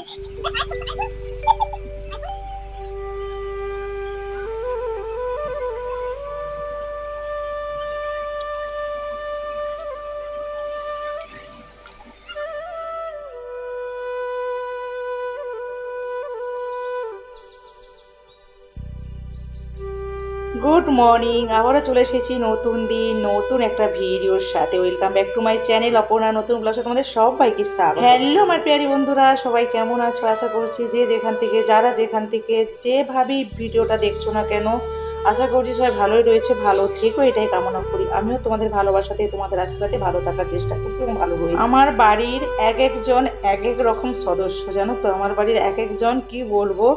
Good morning, আবারও চলে এসেছি নতুন দিন নতুন একটা ভিডিওর সাথে। Welcome back to my channel Aparna নতুন ব্লগে তোমাদের সবাইকে স্বাগত। হ্যালো আমার প্রিয় বন্ধুরা, সবাই কেমন আছো? আশা করছি যে যেখান থেকে যেভাবেই ভিডিওটা দেখছো না কেন, আশা করছি সবাই ভালোই রয়েছে, ভালো থেকো এটাই কামনা করি। আমিও তোমাদের ভালোবাসাতে, তোমাদের আশীর্বাদে ভালো থাকার চেষ্টা করছি এবং ভালো রয়েছি। আমার বাড়ির এক একজন এক এক রকম সদস্য, জানো তো। আমার বাড়ির এক একজন কি বলবো,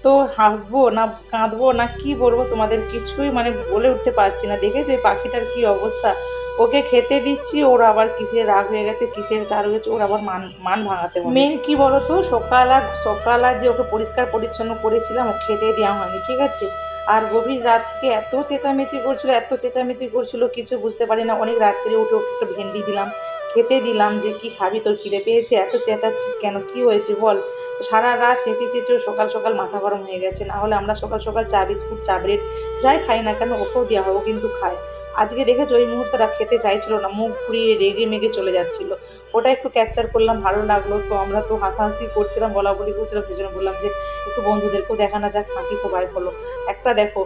তো হাসবো না কাঁদবো না কি বলবো তোমাদের, কিছুই মানে বলে উঠতে পারছি না। দেখেছো এই পাখিটার কি অবস্থা? ওকে খেতে দিচ্ছি, ওর আবার কিসের রাগ হয়ে গেছে, কিসের চার হয়েছে, ওর আবার মান ভাঙাতে হবে। মেন কি বলতো, সকাল আর যে ওকে পরিষ্কার পরিচ্ছন্ন করেছিলাম, ও খেতে দেওয়া হয়নি, ঠিক আছে। আর গভীর রাত থেকে এত চেঁচামেচি করছিল, কিছু বুঝতে পারি না। অনেক রাত্রে উঠে ওকে একটা ভেন্ডি দিলাম, খেতে দিলাম, যে কি খাবি, তোর খিদে পেয়েছে, এত চেঁচাচ্ছিস কেন, কি হয়েছে বল। সারা রাত চেঁচিয়ে সকাল সকাল মাথা গরম হয়ে গেছে। না হলে আমরা সকাল সকাল চা বিস্কুট চা ব্রেড যাই খাই না কেন, ওকেও দেওয়া হবে, কিন্তু খায়। আজকে দেখেছো ওই মুহূর্তটা খেতে চাইছিল না, মুখ ঘুরিয়ে রেগে মেগে চলে যাচ্ছিল। ওটা একটু ক্যাপচার করলাম, ভালো লাগলো। তো আমরা তো হাসাহাসি করছিলাম, বলাবলি করছিলাম, সেই জন্য বললাম যে একটু বন্ধুদেরকেও দেখানো যাক, হাসি তো বাইর হলো একটা। দেখো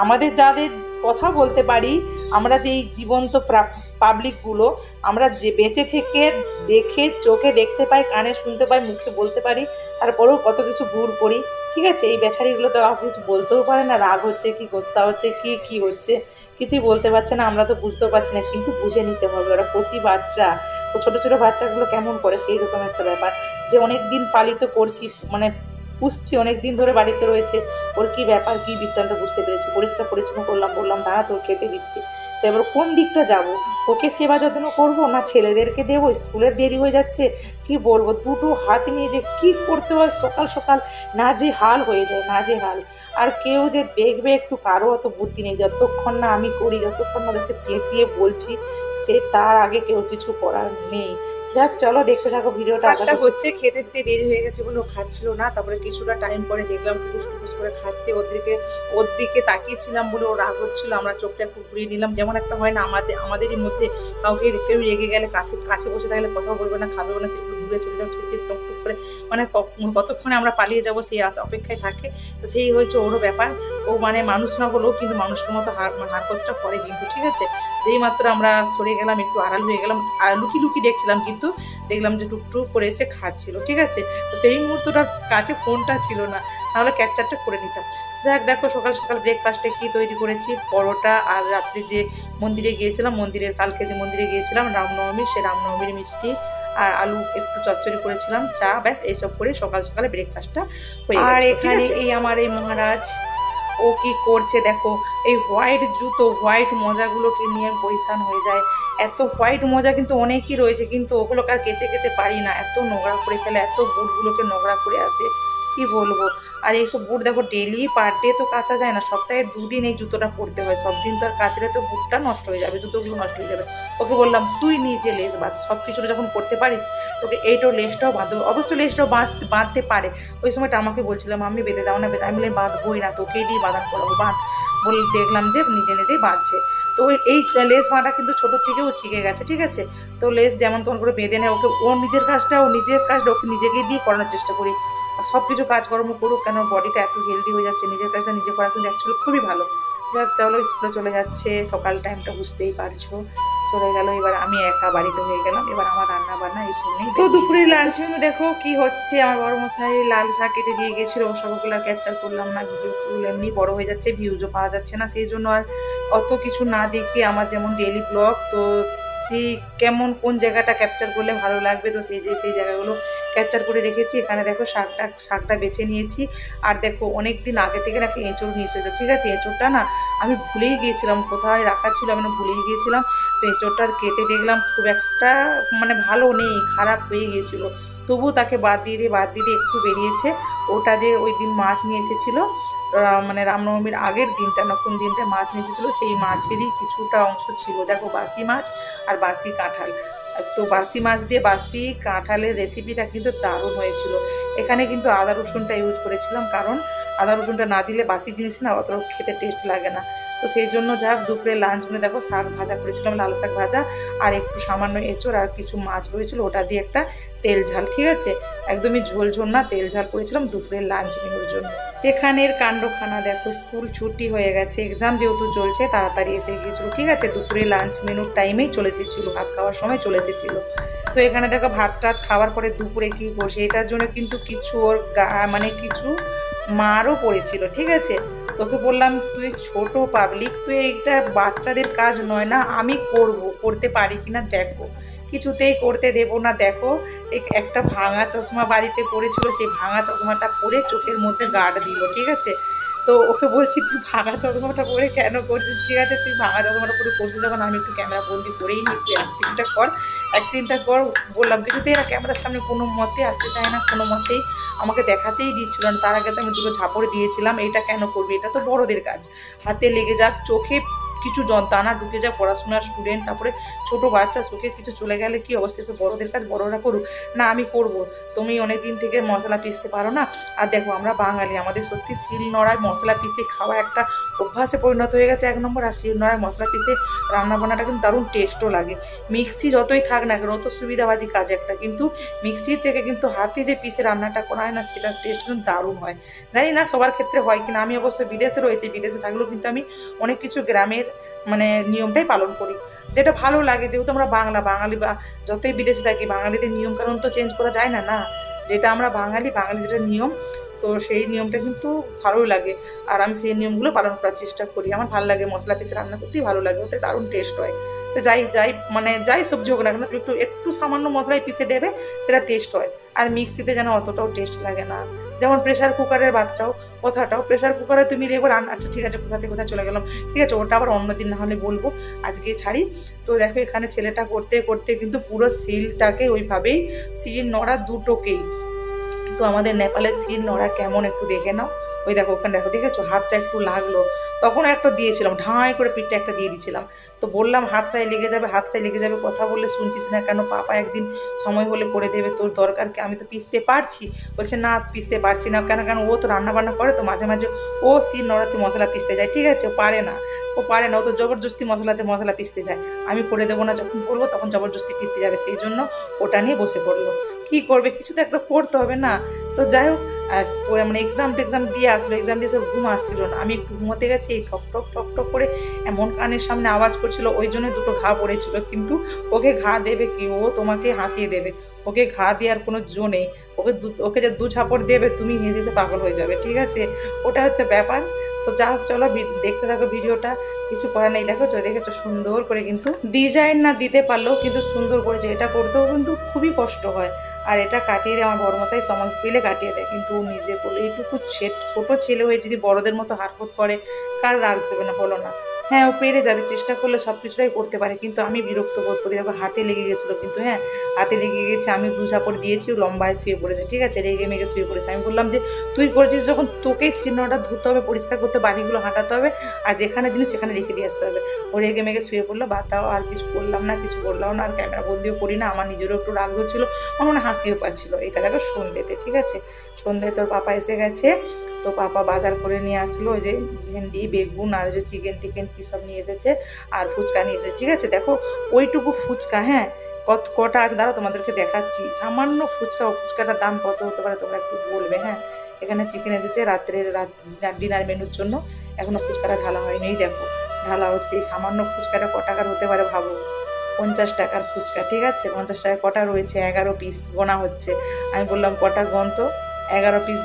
আমাদের যাদের কথা বলতে পারি, আমরা যে এই জীবন্ত পাবলিকগুলো, আমরা যে বেঁচে থেকে দেখে চোখে দেখতে পাই, কানে শুনতে পাই, মুখে বলতে পারি, তারপরেও কত কিছু ভুল করি, ঠিক আছে। এই বেচারিগুলো তো কিছু বলতেও পারে না, রাগ হচ্ছে কি গোসা হচ্ছে কি হচ্ছে কিছুই বলতে পারছে না। আমরা তো বুঝতেও পারছি না, কিন্তু বুঝে নিতে হবে। ওরা কচি বাচ্চা, ছোট ছোট বাচ্চাগুলো কেমন করে, সেই রকম একটা ব্যাপার। যে অনেক দিন পালিত করছি, মানে পুষছি, অনেক দিন ধরে বাড়িতে রয়েছে, ওর কি ব্যাপার কি বৃত্তান্ত বুঝতে পেরেছি। পরিষ্কার পরিচ্ছন্ন বললাম দাঁড়া তোর খেতে দিচ্ছি। তো এবার কোন দিকটা যাব, ওকে সেবা যত্ন করবো না ছেলেদেরকে দেবো, স্কুলের দেরি হয়ে যাচ্ছে, কি বলবো। দুটো হাত নিয়ে যে কি করতে হয় সকাল সকাল, নাজেহাল হয়ে যায়, নাজেহাল। আর কেউ যে দেখবে একটু, কারো অত বুদ্ধি নেই। যতক্ষণ না আমি করি, যতক্ষণ না ওদেরকে চেঁচিয়ে বলছি, তার আগে কেউ কিছু করার নেই। যাক চলো দেখতে থাকো ভিডিওটা। আশা হচ্ছে খেতে দিতে দেরি হয়ে গেছে বলে ও খাচ্ছিল না। তারপরে কিছুটা টাইম পরে দেখলাম টুকুস করে খাচ্ছে। ওর দিকে তাকিয়েছিলাম বলে ওর রাগ হচ্ছিল। আমরা চোখটা একটু ঘুরিয়ে নিলাম, যেমন একটা হয় না আমাদেরই মধ্যে কেউ রেগে গেলে কাছে বসে থাকলে কথাও বলবে না, খাবেও না, সেগুলো দূরে চলে যাও ঠেসে টুক করে, মানে কতক্ষণে আমরা পালিয়ে যাবো সেই অপেক্ষায় থাকে। তো সেই হয়েছে ওরও ব্যাপার। ও মানে মানুষ না বলেও কিন্তু মানুষের মতো হারকতটা করে কিন্তু, ঠিক আছে। যেই মাত্র আমরা সরে গেলাম, একটু আড়াল হয়ে গেলাম, আর লুকি দেখছিলাম, কিন্তু দেখলাম যে টুকটুক করে এসে খাচ্ছিল, ঠিক আছে। তো সেই মুহূর্তটার কাছে ফোনটা ছিল না, নাহলে ক্যাপচারটা করে নিতাম। যাক দেখো সকাল সকাল ব্রেকফাস্টে কি তৈরি করেছি, পরোটা। আর রাত্রে যে মন্দিরে গিয়েছিলাম, কালকে যে মন্দিরে গিয়েছিলাম রামনবমী, সে রামনবমীর মিষ্টি আর আলু একটু চচ্চড়ি করেছিলাম, চা, ব্যাস এইসব করে সকাল সকালে ব্রেকফাস্টটা হয়ে গেছে। আর এখানে এই আমার এই মহারাজ, ও কি করছে দেখো, এই হোয়াইট জুতো, হোয়াইট মোজাগুলোকে নিয়ে পরিশান হয়ে যায়। এত হোয়াইট মোজা কিন্তু অনেকই রয়েছে, কিন্তু ওগুলোকে আর কেচে পারি না, এত নোংরা করে ফেলে, এত বুটগুলোকে নোংরা করে আসে, কি বলবো। আর এইসব বুট দেখো ডেলি পার ডে তো কাচা যায় না, সপ্তাহে 2 দিন এই জুতোটা পরতে হয়। সব দিন তো আর কাচলে তো বুটটা নষ্ট হয়ে যাবে, জুতোগুলো নষ্ট হয়ে যাবে। ওকে বললাম তুই নিজে লেস বাঁধ, সব কিছুটা যখন করতে পারিস, তোকে এইটাও লেসটাও বাঁধবো। অবশ্যই লেসটাও বাঁধতে পারে। ওই সময়টা আমাকে বলছিলাম আমি বেঁধে দাও না, আমি বলে বাঁধবই না, তোকেই দিয়ে বাঁধান করাবো, বাঁধ। বলে দেখলাম যে নিজেই বাঁধছে। তো এই লেস বাঁধা কিন্তু ছোটোর থেকেও শিখে গেছে, ঠিক আছে। তো লেস যেমন তখন করে বেঁধে নেয়, ওকে ওর নিজের কাজটা ওকে নিজেকেই দিয়ে করানোর চেষ্টা করি। সব কিছু কাজকর্ম করুক কেন, বডিটা এত হেলদি হয়ে যাচ্ছে, নিজের কাজটা নিজে করা কিন্তু অ্যাকচুয়ালি খুবই ভালো। যাক চলো, স্কুলে চলে যাচ্ছে, সকাল টাইমটা বুঝতেই পারছো, চলে গেল। এবার আমি একা বাড়িতে হয়ে গেলাম, এবার আমার রান্না বান্না এইসব নেই। তো দুপুরের লাঞ্চ মেনু দেখো কি হচ্ছে। আমার বড় মশাই লাল শাক কেটে দিয়ে গেছিলো, সবগুলো ক্যাপচার করলাম না, ভিডিওগুলো এমনি বড় হয়ে যাচ্ছে, ভিউজও পাওয়া যাচ্ছে না, সেই জন্য আর অত কিছু না দেখে আমার যেমন ডেইলি ব্লগ, তো যে কেমন কোন জায়গাটা ক্যাপচার করলে ভালো লাগবে, তো সেই জায়গাগুলো ক্যাপচার করে রেখেছি। এখানে দেখো শাকটা বেছে নিয়েছি। আর দেখো অনেক দিন আগে থেকে একটা এঁচড় নিয়েছিল, ঠিক আছে। এঁচড়টা না আমি ভুলেই গিয়েছিলাম, কোথায় রাখা ছিল আমি ভুলেই গিয়েছিলাম। তো এঁচড়টা কেটে দেখলাম খুব একটা মানে ভালো নেই, খারাপ হয়ে গিয়েছিলো। তবু তাকে বাদ দিয়ে একটু বেরিয়েছে। ওটা যে ওই দিন মাছ নিয়ে এসেছিলো, মানে রামনবমীর আগের দিনটা না কোন দিনটা মাছ নিয়ে এসেছিলো, সেই মাছেরই কিছুটা অংশ ছিল। দেখো বাসি মাছ আর বাসি কাঁঠাল, তো বাসি মাছ দিয়ে বাসি কাঁঠালের রেসিপিটা কিন্তু দারুণ হয়েছিল। এখানে কিন্তু আদা রসুনটা ইউজ করেছিলাম, কারণ আদা রসুনটা না দিলে বাসি জিনিস না অত খেতে টেস্ট লাগে না। তো সেই জন্য যাক দুপুরে লাঞ্চ মানে দেখো শাক ভাজা করেছিলাম, লাল শাক ভাজা, আর একটু সামান্য এঁচড় আর কিছু মাছ রয়েছিল, ওটা দিয়ে একটা তেল ঝাল, ঠিক আছে, একদমই ঝোল ঝোল না, তেল ঝাল করেছিলাম দুপুরের লাঞ্চ মেনুর জন্য। এখানের কাণ্ডখানা দেখো, স্কুল ছুটি হয়ে গেছে, এক্সাম যেহেতু চলছে তাড়াতাড়ি এসে গিয়েছিল, ঠিক আছে, দুপুরে লাঞ্চ মেনুর টাইমেই চলে এসেছিলো, ভাত খাওয়ার সময় চলে এসেছিলো। তো এখানে দেখো ভাত টাত খাওয়ার পরে দুপুরে কী করছে, এটার জন্য কিন্তু কিছু ওর মানে কিছু মারও পড়েছিল, ঠিক আছে। তোকে বললাম তুই ছোট পাবলিক, তুই এইটা বাচ্চাদের কাজ নয় না, আমি করতে পারি কিনা দেখো, কিছুতেই করতে দেবো না। দেখো একটা ভাঙা চশমা বাড়িতে পড়েছিল, সেই ভাঙা চশমাটা পরে চোখের মধ্যে গার্ড দিল, ঠিক আছে। তো ওকে বলছি তুই ভাঙা চশমাটা পরে কেন করছিস, ঠিক আছে তুই ভাঙা চশমাটা পরে করছিস যখন, আমি একটু ক্যামেরা বন্দি করেই নি, তুই অ্যাক্টিংটা কর বললাম। কিছুতেই এরা ক্যামেরার সামনে কোনো মতে আসতে চায় না, কোনো মতেই আমাকে দেখাতেই দিচ্ছিল না। তার আগে তো আমি দুটো ঝাপড় দিয়েছিলাম, এইটা কেন করবি, এটা তো বড়দের কাজ, হাতে লেগে যাক, চোখে কিছু দানা ঢুকে যায়, পড়াশোনার স্টুডেন্ট, তারপরে ছোট বাচ্চা, চোখে কিছু চলে গেলে কি অবস্থা, সে বড়দের কাজ বড়রা করুক না, আমি করব। তুমি অনেক দিন থেকে মশলা পিসতে পারো না, আর দেখো আমরা বাঙালি, আমাদের সত্যি শিলনোড়ায় মশলা পিসে খাওয়া একটা অভ্যাসে পরিণত হয়ে গেছে 1 নম্বর। আর শিলনোড়ায় মশলা পিসে রান্নাবান্নাটা কিন্তু দারুণ টেস্টও লাগে। মিক্সি যতই থাক না কেন, অত সুবিধাবাজি কাজ একটা, কিন্তু মিক্সির থেকে কিন্তু হাতে যে পিসে রান্নাটা করা হয় না, সেটার টেস্ট কিন্তু দারুণ হয়। জানি না সবার ক্ষেত্রে হয় কিনা, আমি অবশ্য বিদেশে রয়েছি, বিদেশে থাকলেও কিন্তু আমি অনেক কিছু গ্রামের মানে নিয়মটাই পালন করি, যেটা ভালো লাগে, যেহেতু আমরা বাঙালি বা যতই বিদেশে থাকি, বাঙালিদের নিয়ম কানুন তো চেঞ্জ করা যায় না, যেটা আমরা বাঙালি যেটা নিয়ম, তো সেই নিয়মটা কিন্তু ভালোই লাগে, আর আমি সেই নিয়মগুলো পালন করার চেষ্টা করি। আমার ভালো লাগে মশলা পিসে রান্না করতেই ভালো লাগে, ওতে দারুণ টেস্ট হয়। তো যাই সবজি হোক না কেন, তুমি একটু সামান্য মশলায় পিষে দেবে, সেটা টেস্ট হয়। আর মিক্সিতে যেন অতটাও টেস্ট লাগে না। যেমন প্রেশার কুকারের কথাটাও প্রেশার কুকারে তুমি দেখবো আচ্ছা ঠিক আছে, কোথায় চলে গেলাম, ঠিক আছে, ওটা আবার অন্যদিন না হলে বলবো, আজকে ছাড়ি। তো দেখো এখানে ছেলেটা করতে করতে কিন্তু পুরো শিলটাকে ওইভাবেই, শিল নোড়া দুটোকেই, তো আমাদের নেপালের শিল নোড়া কেমন একটু দেখে নাও, ওই দেখো ওখানে দেখো, দেখেছো হাতটা একটু লাগলো, তখন একটা দিয়েছিলাম, ঢাঁই করে পিঠটা একটা দিয়ে দিয়েছিলাম। তো বললাম হাতটায় লেগে যাবে, কথা বললে শুনছিস না কেন, পাপা একদিন সময় হলে করে দেবে, তোর দরকার কি, আমি তো পিষতে পারছি। বলছে না পিষতে পারছি না, কেন ও তো রান্না বান্না করে, তো মাঝে মাঝে ও শিল নোড়াতে মশলা পিষতে যায়, ঠিক আছে, ও পারে না, ও তো জবরদস্তি মশলা পিষতে যায়। আমি করে দেবো না যখন বলবো, তখন জবরদস্তি পিষতে যাবে, সেই জন্য ওটা নিয়ে বসে পড়লো। কি করবে, কিছু তো একটা করতে হবে না। তো যাই হোক, মানে এক্সাম দিয়ে আসলো, এক্সাম দিয়ে সব ঘুম আসছিল না, আমি একটু ঘুমোতে গেছি, এই ঠক ঠক করে এমন কানের সামনে আওয়াজ করছিল, ওই জন্য দুটো ঘা পড়েছিল। কিন্তু ওকে ঘা দেবে কি, ও তোমাকে হাসিয়ে দেবে, ওকে ঘা দেওয়ার কোনো জো নেই, ওকে যে 2 ঝাপড় দেবে, তুমি হেসে পাগল হয়ে যাবে, ঠিক আছে, ওটা হচ্ছে ব্যাপার। তো যা হোক চলো দেখতে থাকো ভিডিওটা, কিছু করার নেই। দেখেছো সুন্দর করে, কিন্তু ডিজাইন না দিতে পারলেও কিন্তু সুন্দর করেছে, এটা করতেও কিন্তু খুবই কষ্ট হয়। আর এটা কাটিয়ে দেয় আমার বড়মশাই, সময় পেলে কাটিয়ে দেয়, কিন্তু নিজে বলে এইটুকু ছোট ছেলে হয়ে যদি বড়দের মতো হারকত করে, কার রাগ ধরবে না বলো না। হ্যাঁ ও পেরে যাবে, চেষ্টা করলে সব কিছুটাই করতে পারে, কিন্তু আমি বিরক্ত বোধ করি। দেখো হাতে লেগে গেছিলো, কিন্তু হ্যাঁ হাতে লেগে গেছে, আমি 2 ঝাপড় দিয়েছি, লম্বায় শুয়ে পড়েছে, ঠিক আছে, রেগে মেগে শুয়ে পড়েছে। আমি বললাম যে তুই করেছিস যখন, তোকেই শিলনোড়াটা ধুতে হবে, পরিষ্কার করতে, বাড়িগুলো হাঁটাতে হবে, আর যেখানে জিনিস সেখানে রেখে দিয়ে আসতে হবে। ও রেগে মেগে শুয়ে পড়লো, বাতাও আর কিছু বললাম না, কিছু বললাম না, আর ক্যামেরা বন্দিও করি না, আমার নিজেরও একটু রাগ হচ্ছিলো, আমার মনে হাসিও পাচ্ছিলো। এটা দেখো সন্ধ্যেতে, ঠিক আছে, সন্ধ্যায় তোর পাপা এসে গেছে, তো পাপা বাজার করে নিয়ে আসলো, ওই যে ভেন্ডি বেগুন আর যে চিকেন টিকেন কী সব নিয়ে এসেছে, আর ফুচকা নিয়ে এসেছে, ঠিক আছে। দেখো ওইটুকু ফুচকা, হ্যাঁ কটা আছে দাঁড়া তোমাদেরকে দেখাচ্ছি, সামান্য ফুচকা, ও ফুচকাটার দাম কত হতে পারে তোমরা একটু বলবে। হ্যাঁ এখানে চিকেন এসেছে রাত ডিনার মেনুর জন্য, এখনও ফুচকাটা ঢালা হয়নি, দেখো ঢালা হচ্ছে। এই সামান্য ফুচকাটা ক টাকার হতে পারে ভাবো, 50 টাকার ফুচকা, ঠিক আছে, 50 টাকায় কটা রয়েছে, 11 পিস গোনা হচ্ছে। আমি বললাম কটা গন তো, 11 পিস,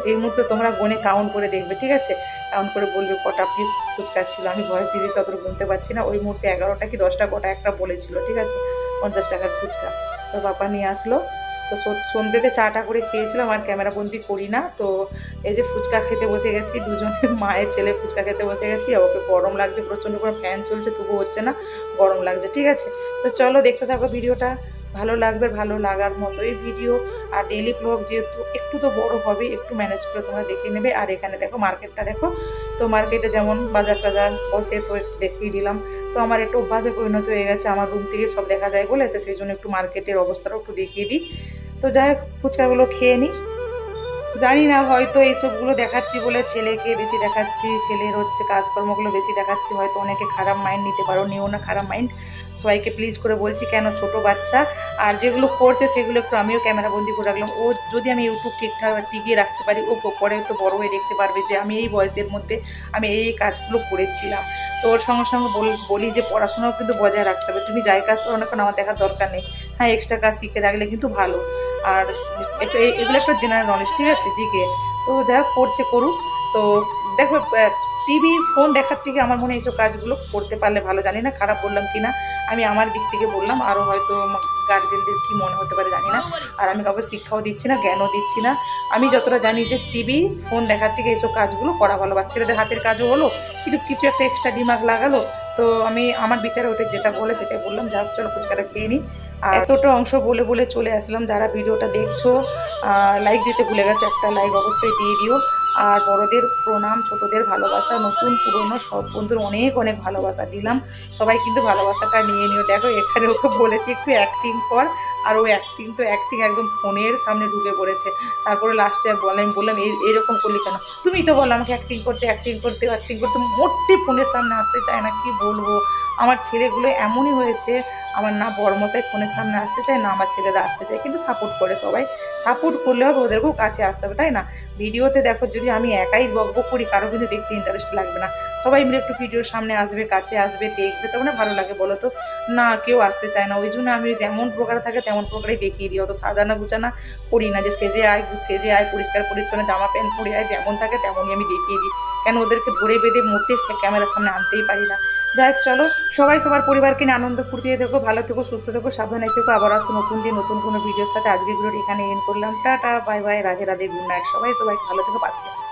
এই মুহূর্তে তোমরা গনে কাউন্ট করে দেখবে, ঠিক আছে, কাউন্ট করে বলবে কটা পিস ফুচকা ছিল। আমি ভয়েস দিদি তত গুনতে পারছি না, ওই মুহূর্তে 11টা কি 10টা কটা একটা বলেছিল, ঠিক আছে, 50 টাকার ফুচকা। তো বাবা নিয়ে আসলো, তো সন্ধ্যেতে চাটা করে খেয়েছিলাম, আর ক্যামেরা বন্দি করি না। তো এই যে ফুচকা খেতে বসে গেছি, দুজনে মায়ের ছেলে ফুচকা খেতে বসে গেছি, ওকে গরম লাগছে প্রচণ্ড, করে ফ্যান চলছে তবু হচ্ছে না, গরম লাগছে, ঠিক আছে। তো চলো দেখতে থাকো ভিডিওটা, ভালো লাগবে, ভালো লাগার মতোই ভিডিও। আর ডেইলি ব্লগ যেহেতু একটু তো বড় হবে, একটু ম্যানেজ করে তোমরা দেখে নেবে। আর এখানে দেখো মার্কেটটা দেখো, তো মার্কেটে যেমন বাজার টাজার বসে তো একটু দেখিয়ে দিলাম। তো আমার একটু অভ্যাসে পরিণত হয়ে গেছে, আমার রুম থেকে সব দেখা যায় বলে, তো সেই জন্য একটু মার্কেটের অবস্থাটাও একটু দেখিয়ে দিই। তো যাই হোক ফুচকাগুলো খেয়ে নিই। জানি না, হয়তো এইসবগুলো দেখাচ্ছি বলে ছেলেকে বেশি দেখাচ্ছি, ছেলের হচ্ছে কাজকর্মগুলো বেশি দেখাচ্ছি, হয়তো অনেকে খারাপ মাইন্ড নিতে পারো, নিও না খারাপ মাইন্ড। সবাইকে প্লিজ করে বলছি, কেন ছোট বাচ্চা, আর যেগুলো করছে সেগুলো একটু আমিও ক্যামেরা বন্দি করে রাখলাম। ও যদি আমি ইউটিউব ঠিকঠাক টিকিয়ে রাখতে পারি, ও পরে তো বড় হয়ে দেখতে পারবে যে আমি এই বয়সের মধ্যে আমি এই কাজগুলো করেছিলাম। তো ওর সঙ্গে সঙ্গে বলি যে পড়াশোনাও কিন্তু বজায় রাখতে হবে, তুমি যাই কাজ করো না কেন আমার দেখার দরকার নেই, হ্যাঁ এক্সট্রা কাজ শিখে রাখলে কিন্তু ভালো। আর এগুলো একটা জেনারেল নলেজ, ঠিক আছে, জিকে। তো যাই হোক করছে করুক। তো দেখো টিভি ফোন দেখার থেকে আমার মনে হয় এইসব কাজগুলো করতে পারলে ভালো। জানি না খারাপ বললাম কি না, আমি আমার দিক থেকে বললাম, আরও হয়তো গার্জেনদের কী মনে হতে পারে জানি না। আর আমি কাউকে শিক্ষাও দিচ্ছি না, জ্ঞানও দিচ্ছি না। আমি যতটা জানি যে টিভি ফোন দেখার থেকে এইসব কাজগুলো করা ভালো। বাচ্চাদের হাতের কাজও হলো, কিন্তু কিছু একটা এক্সট্রা দিমাগ লাগালো। তো আমি আমার বিচারে ওটা যেটা বলে সেটাই বললাম। যা হোক চলো ফুচকাটা খেয়ে নিই। আর এতটা অংশ বলে বলে চলে আসলাম। যারা ভিডিওটা দেখছো লাইক দিতে ভুলে গেছো, একটা লাইক অবশ্যই দিয়ে দিও। আর বড়দের প্রণাম, ছোটদের ভালোবাসা, নতুন পুরনো সব বন্ধুর অনেক অনেক ভালোবাসা দিলাম। সবাই কিন্তু ভালোবাসাটা নিয়ে নিও। দেখো এখানে ওকে বলেছি একটু অ্যাক্টিং কর, আর ও অ্যাক্টিং একদম ফোনের সামনে ঢুকে পড়েছে। তারপরে লাস্টে আমি বললাম এইরকম করলি কেন, তুমি তো বলো আমাকে অ্যাক্টিং করতে মোটে ফোনের সামনে আসতে চায় না। কি বলবো, আমার ছেলেগুলো এমনই হয়েছে। আমার না বড়মশাই ফোনের সামনে আসতে চায়, না আমার ছেলেরা আসতে চায়, কিন্তু সাপোর্ট করে সবাই। সাপোর্ট করলে হবে, ওদেরকেও কাছে আসতে হবে, তাই না? ভিডিওতে দেখো যদি আমি একাই বকবক করি, কারো কিন্তু দেখতে ইন্টারেস্ট লাগবে না। সবাই মিলে একটু ভিডিওর সামনে আসবে, কাছে আসবে, দেখবে, তখন ভালো লাগে বলো তো। না কেউ আসতে চায় না, ওই জন্য আমি যেমন প্রকার থাকে তেমন প্রকারই দেখিয়ে দিই। অত সাজানো গুছানা করি না যে সেজে আয় পরিষ্কার পরিচ্ছন্ন জামা প্যান্ট পরে আয়, যেমন থাকে তেমনই আমি দেখিয়ে দিই। কেন ওদেরকে ধরে বেঁধে মুহূর্তে ক্যামেরার সামনে আনতেই পারি না। যাই হোক চলো, সবাই সবার পরিবারকে নিয়ে আনন্দ ফুর্তিতে থেকো, ভালো থেকো, সুস্থ থেকো, সাবধানে থেকো। আবার আছে নতুন দিন নতুন কোনো ভিডিওর সাথে। আজকে ভিডিওটি এখানে এন্ড করলাম। Tata, bye bye, Radhe Radhe, good night. সবাই ভালো থেকো, পাশে থেকো।